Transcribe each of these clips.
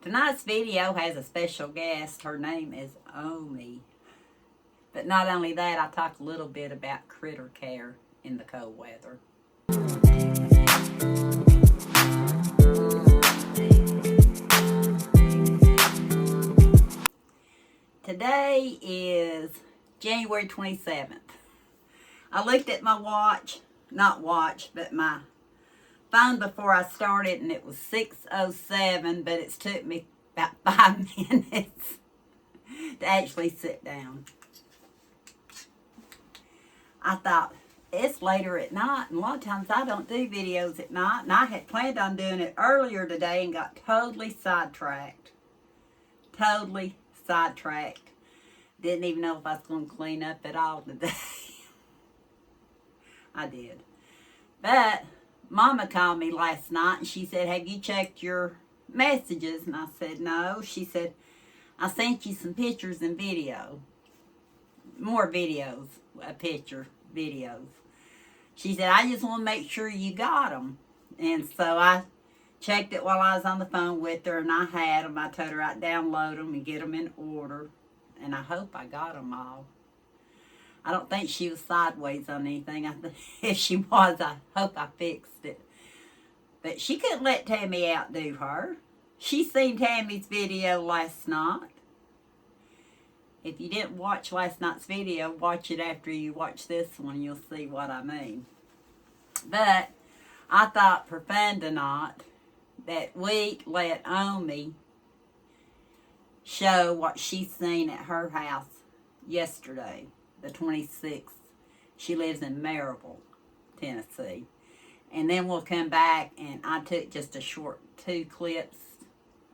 Tonight's video has a special guest. Her name is Omi. But not only that, I talk a little bit about critter care in the cold weather. Today is January 27th. I looked at my but my phone before I started, and it was 6:07, but it's took me about 5 minutes to actually sit down. I thought, it's later at night, and a lot of times I don't do videos at night, and I had planned on doing it earlier today and got totally sidetracked. Didn't even know if I was going to clean up at all today. I did. But Mama called me last night and she said, "Have you checked your messages?" And I said, "No." She said, "I sent you some pictures and video. More videos, videos." She said, "I just want to make sure you got them." And so I checked it while I was on the phone with her, and I had them. I told her I'd download them and get them in order. And I hope I got them all. I don't think she was sideways on anything. If she was, I hope I fixed it. But she couldn't let Tammy outdo her. She seen Tammy's video last night. If you didn't watch last night's video, watch it after you watch this one. You'll see what I mean. But I thought for fun tonight that we'd let Omi show what she's seen at her house yesterday, the 26th. She lives in Maryville, Tennessee. And then we'll come back, and I took just a short 2 clips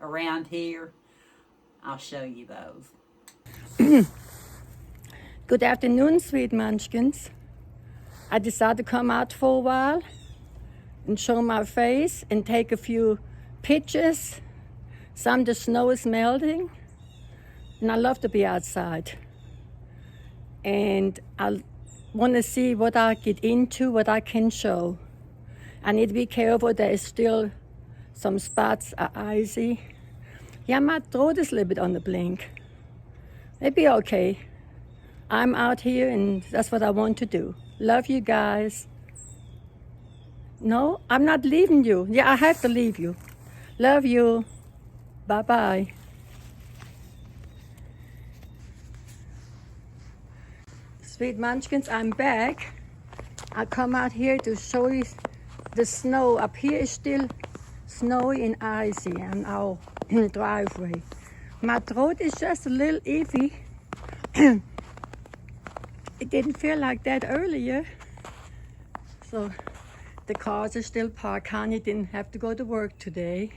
around here. I'll show you those. Good afternoon, sweet munchkins. I decided to come out for a while and show my face and take a few pictures. Some of the snow is melting, and I love to be outside. And I want to see what I get into, what I can show. I need to be careful. There is still some spots are icy. Yeah, my throat is a little bit on the blink. It'll be okay. I'm out here, and that's what I want to do. Love you guys. No, I'm not leaving you. Yeah, I have to leave you. Love you. Bye-bye. Sweet munchkins, I'm back. I come out here to show you the snow. Up here is still snowy and icy on our driveway. My throat is just a little iffy. It didn't feel like that earlier. So the cars are still parked. Connie didn't have to go to work today.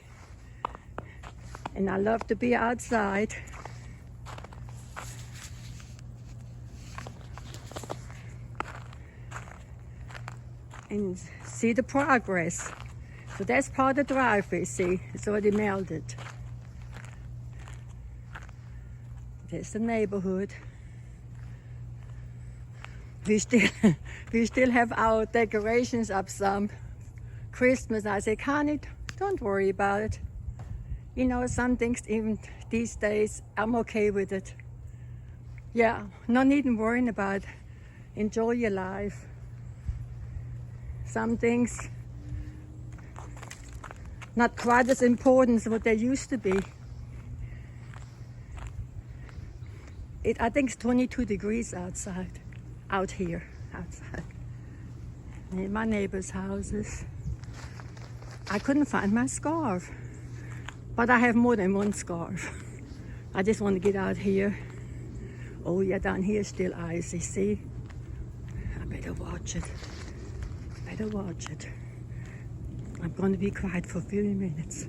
And I love to be outside. And see the progress. So that's part of the driveway, see, it's already melted. There's the neighborhood. We still have our decorations up some Christmas. I say, Connie, don't worry about it. You know, some things, even these days, I'm okay with it. Yeah, no need in worrying about it. Enjoy your life. Some things not quite as important as what they used to be. I think it's 22 degrees out here. In my neighbor's houses. I couldn't find my scarf, but I have more than one scarf. I just want to get out here. Oh yeah, down here is still icy, see? I better watch it. I'm going to be quiet for a few minutes.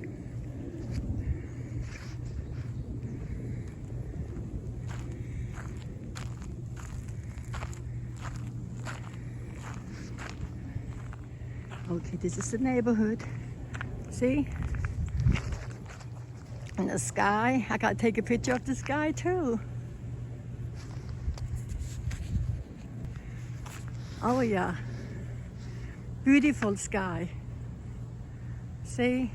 Okay, this is the neighborhood. See? And the sky. I gotta take a picture of the sky too. Oh yeah. Beautiful sky. See?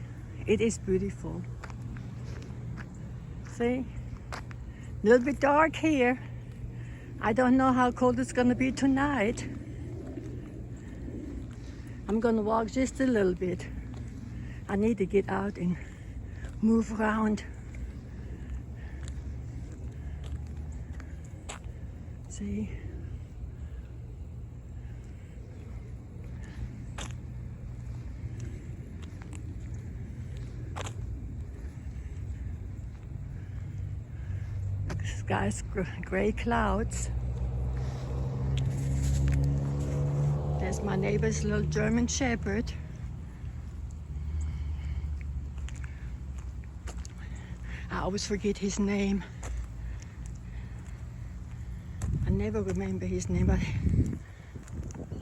It is beautiful. See? A little bit dark here. I don't know how cold it's gonna be tonight. I'm gonna walk just a little bit. I need to get out and move around. See? Sky's gray clouds. There's my neighbor's little German Shepherd. I always forget his name. I never remember his name, but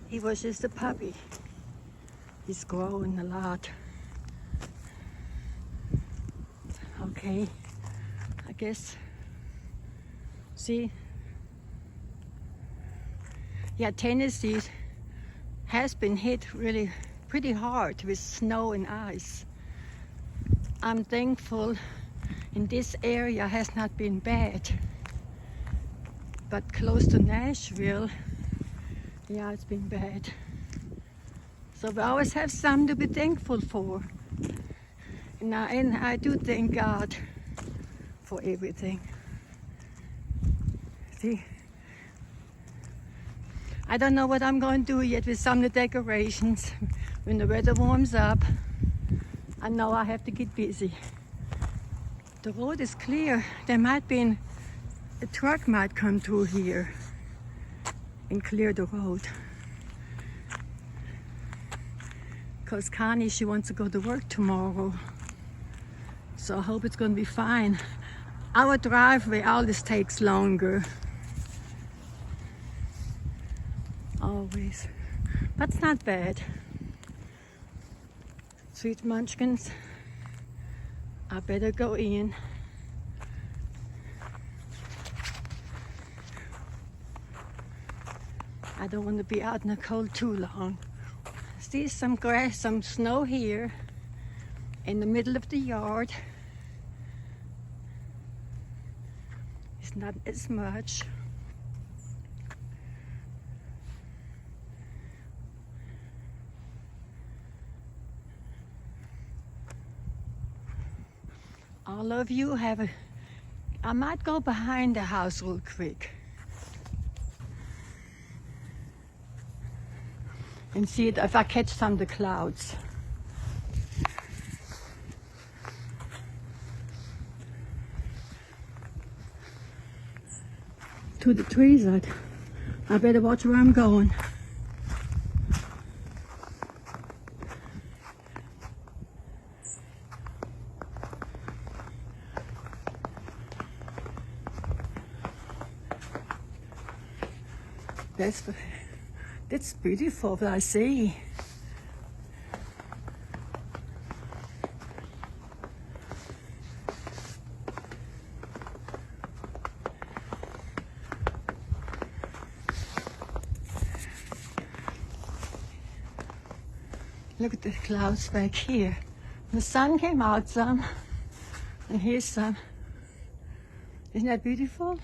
he was just a puppy. He's growing a lot. Okay, I guess. See? Yeah, Tennessee has been hit really pretty hard with snow and ice. I'm thankful in this area has not been bad. But close to Nashville, yeah, it's been bad. So we always have something to be thankful for. And I do thank God for everything. See? I don't know what I'm going to do yet with some of the decorations. When the weather warms up, I know I have to get busy. The road is clear. There might be a truck might come through here and clear the road. Because Connie, she wants to go to work tomorrow. So I hope it's going to be fine. Our driveway always takes longer. Always. But it's not bad. Sweet munchkins, I better go in. I don't want to be out in the cold too long. See some grass, some snow here in the middle of the yard. It's not as much. All of you have a... I might go behind the house real quick and see if I catch some of the clouds. To the trees, I better watch where I'm going. That's beautiful, I see. Look at the clouds back here. The sun came out some, and here's some. Isn't that beautiful?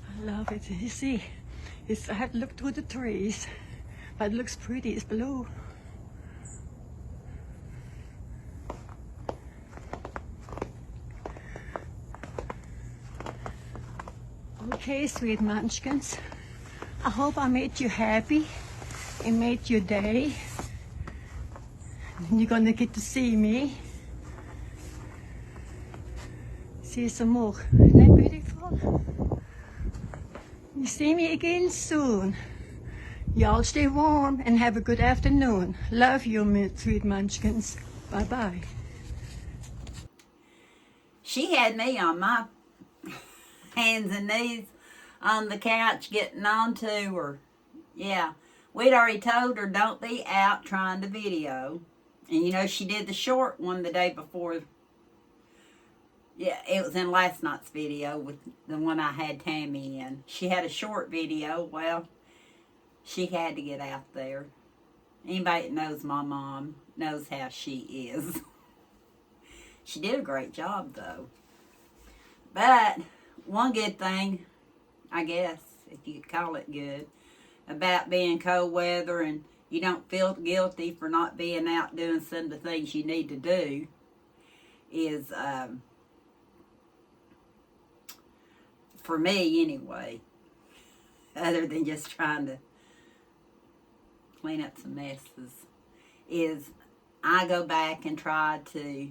I love it. You see, I have to look through the trees, but it looks pretty. It's blue. Okay, sweet munchkins. I hope I made you happy and made your day. And you're gonna get to see me. See some more. Isn't that beautiful? You see me again soon. Y'all stay warm and have a good afternoon. Love you, sweet munchkins. Bye-bye. She had me on my hands and knees on the couch getting on to her. Yeah, we'd already told her don't be out trying to video. And you know, she did the short one the day before. Yeah, it was in last night's video with the one I had Tammy in. She had a short video. Well, she had to get out there. Anybody that knows my mom knows how she is. She did a great job, though. But one good thing, I guess, if you could call it good, about being cold weather and you don't feel guilty for not being out doing some of the things you need to do is, for me anyway, other than just trying to clean up some messes, is I go back and try to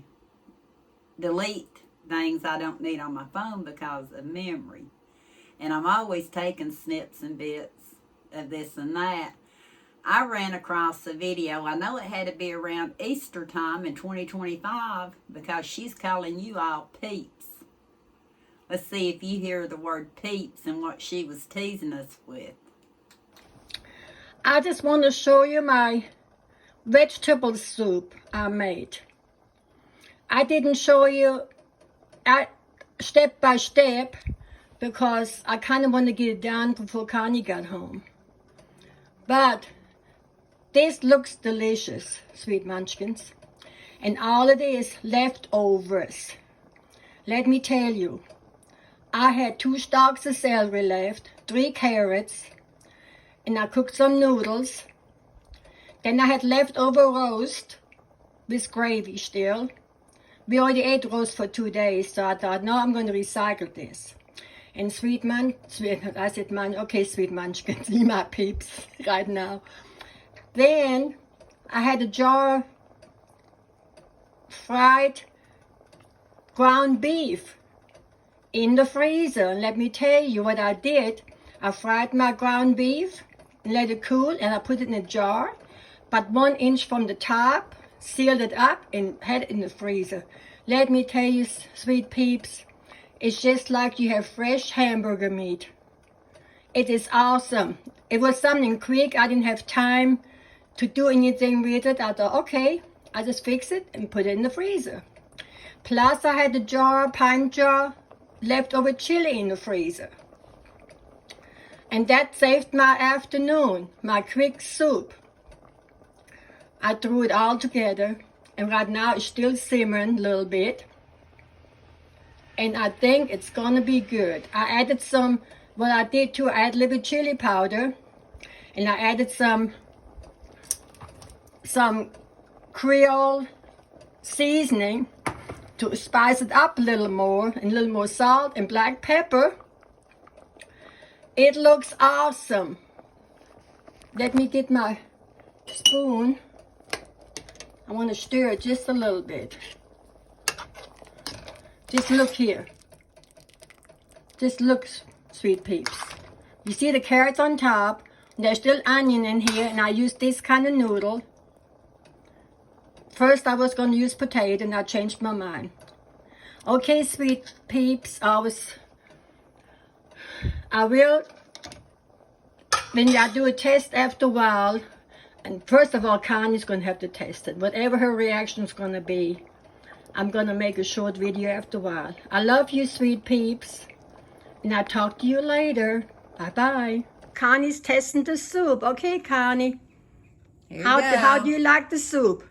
delete things I don't need on my phone because of memory. And I'm always taking snips and bits of this and that. I ran across a video. I know it had to be around Easter time in 2025 because she's calling you all peeps. Let's see if you hear the word peeps and what she was teasing us with. I just want to show you my vegetable soup I made. I didn't show you step by step because I kind of want to get it done before Connie got home. But this looks delicious, sweet munchkins. And all it is leftovers. Let me tell you, I had 2 stalks of celery left, 3 carrots, and I cooked some noodles. Then I had leftover roast with gravy still. We already ate roast for 2 days, so I thought, no, I'm going to recycle this. And sweet munchkins, you my peeps right now. Then I had a jar of fried ground beef in the freezer. And let me tell you what I did. I fried my ground beef, let it cool, and I put it in a jar, but 1 inch from the top, sealed it up, and had it in the freezer. Let me tell you, sweet peeps, it's just like you have fresh hamburger meat. It is awesome. It was something quick. I didn't have time to do anything with it. I thought, okay, I just fix it and put it in the freezer. Plus, I had a pint jar, leftover chili in the freezer. And that saved my afternoon, my quick soup. I threw it all together, and right now it's still simmering a little bit. And I think it's gonna be good. I added I added a little chili powder, and I added some Creole seasoning to spice it up a little more, and a little more salt and black pepper. It looks awesome. Let me get my spoon. I want to stir it just a little bit. Just look here. Just look, sweet peeps. You see the carrots on top. There's still onion in here, and I used this kind of noodle. First I was going to use potato, and I changed my mind. Okay, sweet peeps, I will, when I do a test after a while, and first of all, Connie's going to have to test it. Whatever her reaction is going to be, I'm going to make a short video after a while. I love you, sweet peeps, and I'll talk to you later. Bye-bye. Connie's testing the soup. Okay, Connie. How do you like the soup?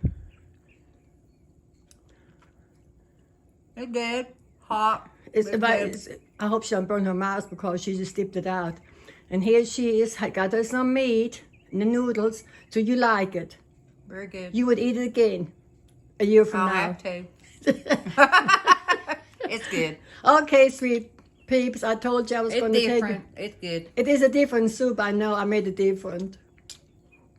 It's good. Hot. I hope she don't burn her mouth because she just dipped it out. And here she is. I got her some meat and the noodles. So you like it? Very good. You would eat it again a year from I'll now. have to. It's good. Okay, sweet peeps. I told you I was going to take it. It's different. It's good. It is a different soup. I know. I made it different.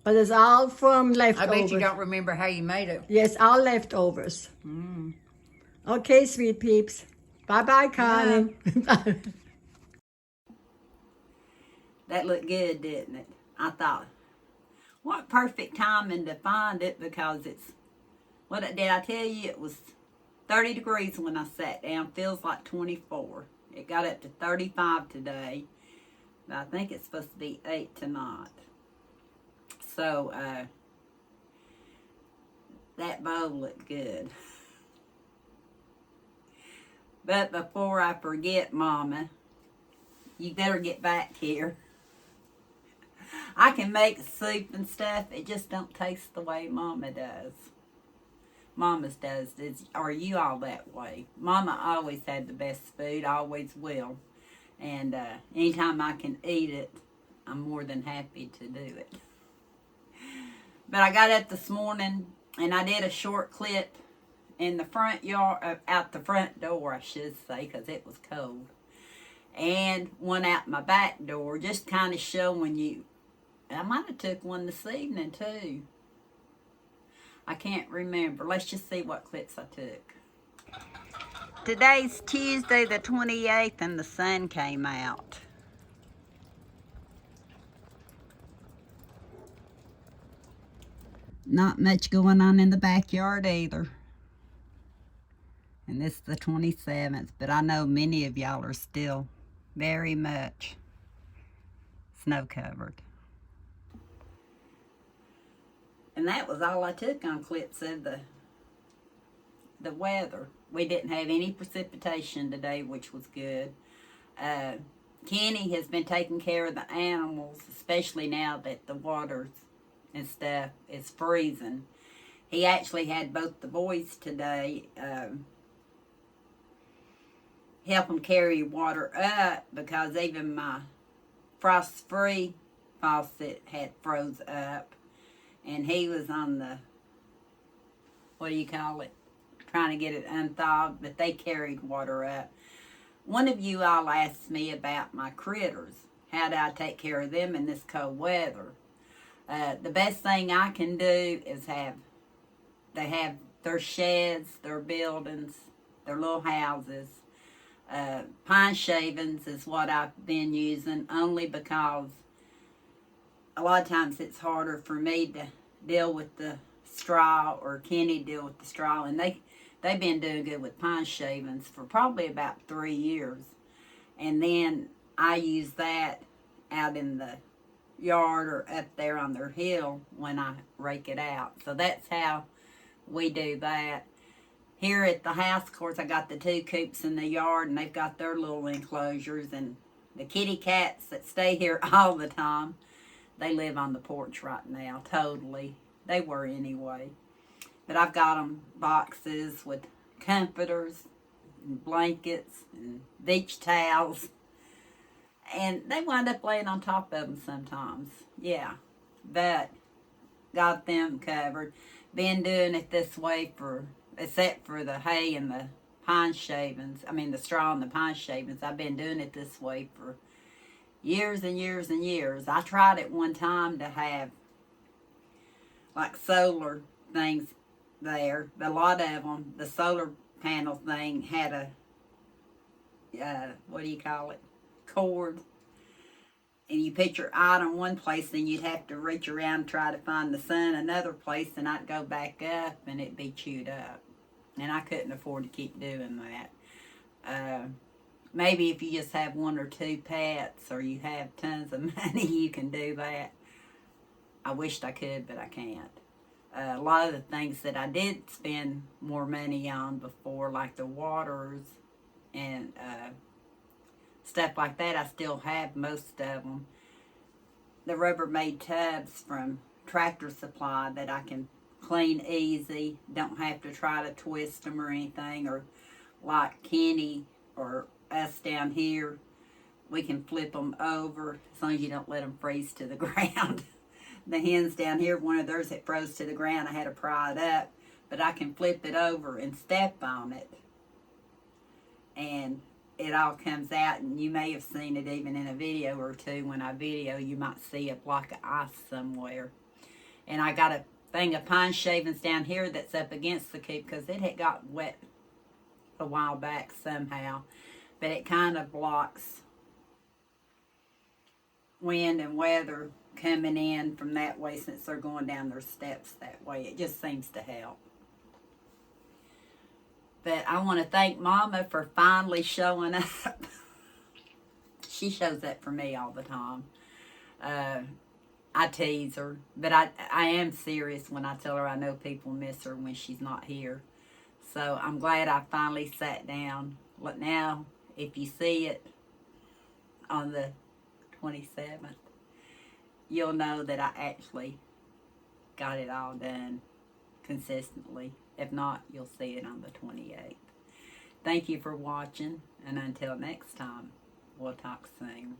But it's all from leftovers. I bet you don't remember how you made it. Yes, all leftovers. Okay, sweet peeps. Bye-bye, Connie. Yeah. That looked good, didn't it? I thought, what perfect timing to find it, because it's, did I tell you it was 30 degrees when I sat down? Feels like 24. It got up to 35 today, but I think it's supposed to be 8 tonight. So, that bowl looked good. But before I forget, Mama, you better get back here. I can make soup and stuff. It just don't taste the way Mama does. Mama's does. Are you all that way? Mama always had the best food. Always will. And anytime I can eat it, I'm more than happy to do it. But I got up this morning and I did a short clip in the front yard, out the front door, I should say, because it was cold. And one out my back door, just kind of showing you. I might have took one this evening too. I can't remember. Let's just see what clips I took. Today's Tuesday the 28th and the sun came out. Not much going on in the backyard either. And this is the 27th, but I know many of y'all are still very much snow covered. And that was all I took on clips of the weather. We didn't have any precipitation today, which was good. Kenny has been taking care of the animals, especially now that the waters and stuff is freezing. He actually had both the boys today help them carry water up, because even my frost-free faucet had froze up. And he was on the, what do you call it, trying to get it unthawed, but they carried water up. One of you all asked me about my critters. How do I take care of them in this cold weather? The best thing I can do is they have their sheds, their buildings, their little houses. Pine shavings is what I've been using, only because a lot of times it's harder for me to deal with the straw, or Kenny deal with the straw, and they've been doing good with pine shavings for probably about 3 years. And then I use that out in the yard or up there on their hill when I rake it out. So that's how we do that. Here at the house, of course, I got the 2 coops in the yard, and they've got their little enclosures, and the kitty cats that stay here all the time, they live on the porch right now, totally. They were anyway. But I've got them boxes with comforters and blankets and beach towels. And they wind up laying on top of them sometimes. Yeah. But got them covered. Been doing it this way except for the hay and the pine shavings. I mean the straw and the pine shavings. I've been doing it this way for years and years and years. I tried it one time to have like solar things there, but a lot of them, the solar panel thing had a, what do you call it, cord, and you put your eye on one place, then you'd have to reach around and try to find the sun another place, and I'd go back up and it'd be chewed up, and I couldn't afford to keep doing that. Maybe if you just have 1 or 2 pets, or you have tons of money, you can do that. I wished I could, but I can't. A lot of the things that I did spend more money on before, like the waters and stuff like that, I still have most of them. The Rubbermaid tubs from Tractor Supply that I can clean easy, don't have to try to twist them or anything, or like Kenny or us down here, we can flip them over as long as you don't let them freeze to the ground. The hens down here, one of theirs had froze to the ground. I had to pry it up, but I can flip it over and step on it, and it all comes out. And you may have seen it even in a video or two. When I video, you might see a block of ice somewhere. And I got a thing of pine shavings down here that's up against the coop because it had got wet a while back somehow. But it kind of blocks wind and weather coming in from that way, since they're going down their steps that way. It just seems to help. But I want to thank Mama for finally showing up. She shows up for me all the time. I tease her, but I am serious when I tell her I know people miss her when she's not here. So I'm glad I finally sat down. But now, if you see it on the 27th, you'll know that I actually got it all done consistently. If not, you'll see it on the 28th. Thank you for watching, and until next time, we'll talk soon.